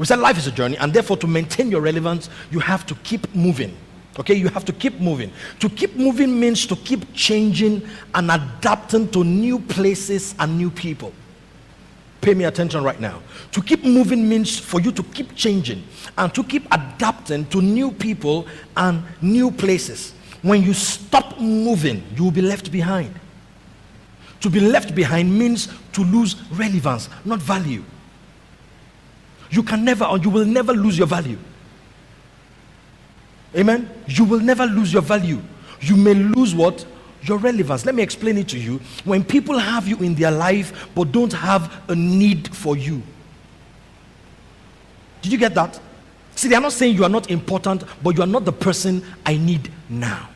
We said life is a journey, and therefore to maintain your relevance, you have to keep moving. Okay, you have to keep moving. To keep moving means to keep changing and adapting to new places and new people. Pay me attention right now. To keep moving means for you to keep changing and to keep adapting to new people and new places. When you stop moving, you will be left behind. To be left behind means to lose relevance, not value. You can never, or you will never lose your value. Amen? You will never lose your value. You may lose what? Your relevance. Let me explain it to you. When people have you in their life but don't have a need for you. Did you get that? See, they are not saying you are not important, but you are not the person I need now.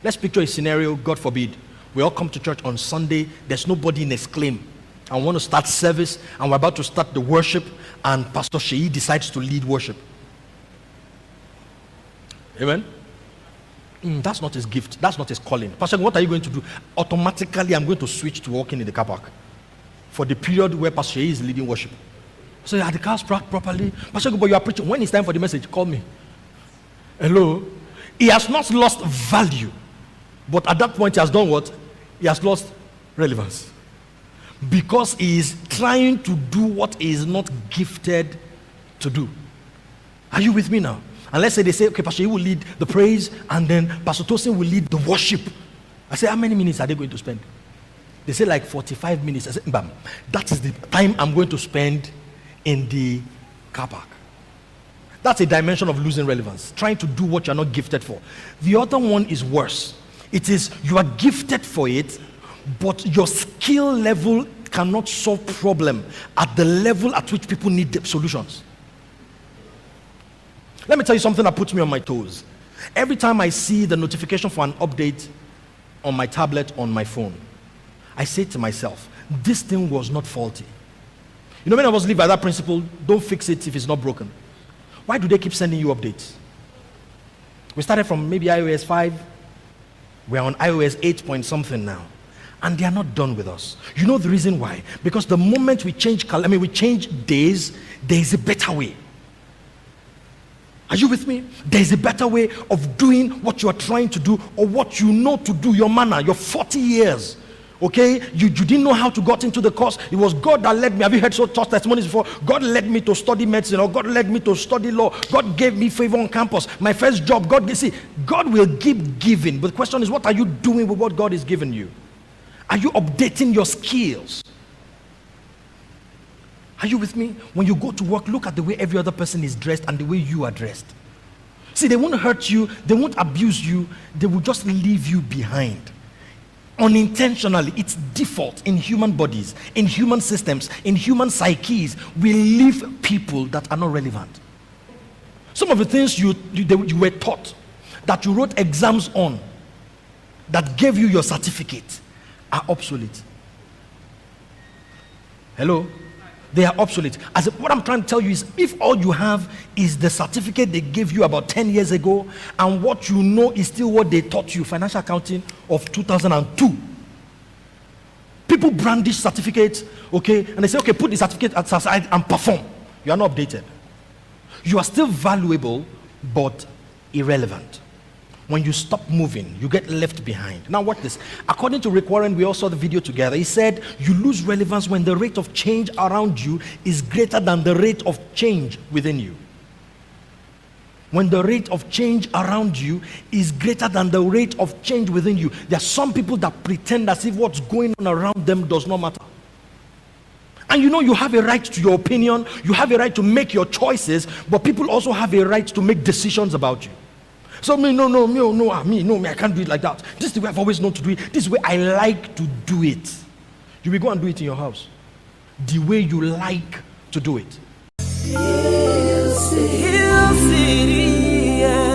Let's picture a scenario, God forbid. We all come to church on Sunday, there's nobody in Exclaim. I want to start service, and we're about to start the worship, and Pastor Sheyi decides to lead worship. Amen? That's not his gift. That's not his calling. Pastor, what are you going to do? Automatically, I'm going to switch to walking in the car park for the period where Pastor Sheyi is leading worship. So, are the cars parked properly? Pastor, but you are preaching. When it's time for the message, call me. Hello? He has not lost value. But at that point, he has done what? He has lost relevance. Because he is trying to do what he is not gifted to do. Are you with me now? And let's say they say, okay, Pastor, you will lead the praise, and then Pastor Tosin will lead the worship. I say, how many minutes are they going to spend? They say like 45 minutes. I say, bam, that is the time I'm going to spend in the car park. That's a dimension of losing relevance, trying to do what you're not gifted for. The other one is worse. It is you are gifted for it, but your skill level cannot solve problem at the level at which people need the solutions. Let me tell you something that puts me on my toes. Every time I see the notification for an update on my tablet, on my phone, I say to myself, this thing was not faulty. You know, many of us live by that principle, don't fix it if it's not broken. Why do they keep sending you updates? We started from maybe iOS 5. We're on iOS 8 point something now. And they are not done with us. You know the reason why? Because the moment we change days, there is a better way. Are you with me? There is a better way of doing what you are trying to do, or what you know to do, your manner, your 40 years. Okay? You didn't know how to get into the course. It was God that led me. Have you heard such testimonies before? God led me to study medicine, or God led me to study law. God gave me favor on campus. My first job, God will keep giving. But the question is, what are you doing with what God has given you? Are you updating your skills? Are you with me? When you go to work, look at the way every other person is dressed and the way you are dressed. See, they won't hurt you, they won't abuse you, they will just leave you behind. Unintentionally, it's default in human bodies, in human systems, in human psyches. We leave people that are not relevant. Some of the things you were taught, that you wrote exams on, that gave you your certificate, are obsolete. Hello? They are obsolete. What I'm trying to tell you is, if all you have is the certificate they gave you about 10 years ago, and what you know is still what they taught you, financial accounting of 2002. People brandish certificates, okay, and they say, okay, put the certificate aside and perform. You are not updated. You are still valuable, but irrelevant. When you stop moving, you get left behind. Now watch this. According to Rick Warren, we all saw the video together. He said, you lose relevance when the rate of change around you is greater than the rate of change within you. When the rate of change around you is greater than the rate of change within you. There are some people that pretend as if what's going on around them does not matter. And you know, you have a right to your opinion. You have a right to make your choices, but people also have a right to make decisions about you. So me, I can't do it like that. This is the way I've always known to do it. This is the way I like to do it. You will go and do it in your house. The way you like to do it. Hill City, yeah.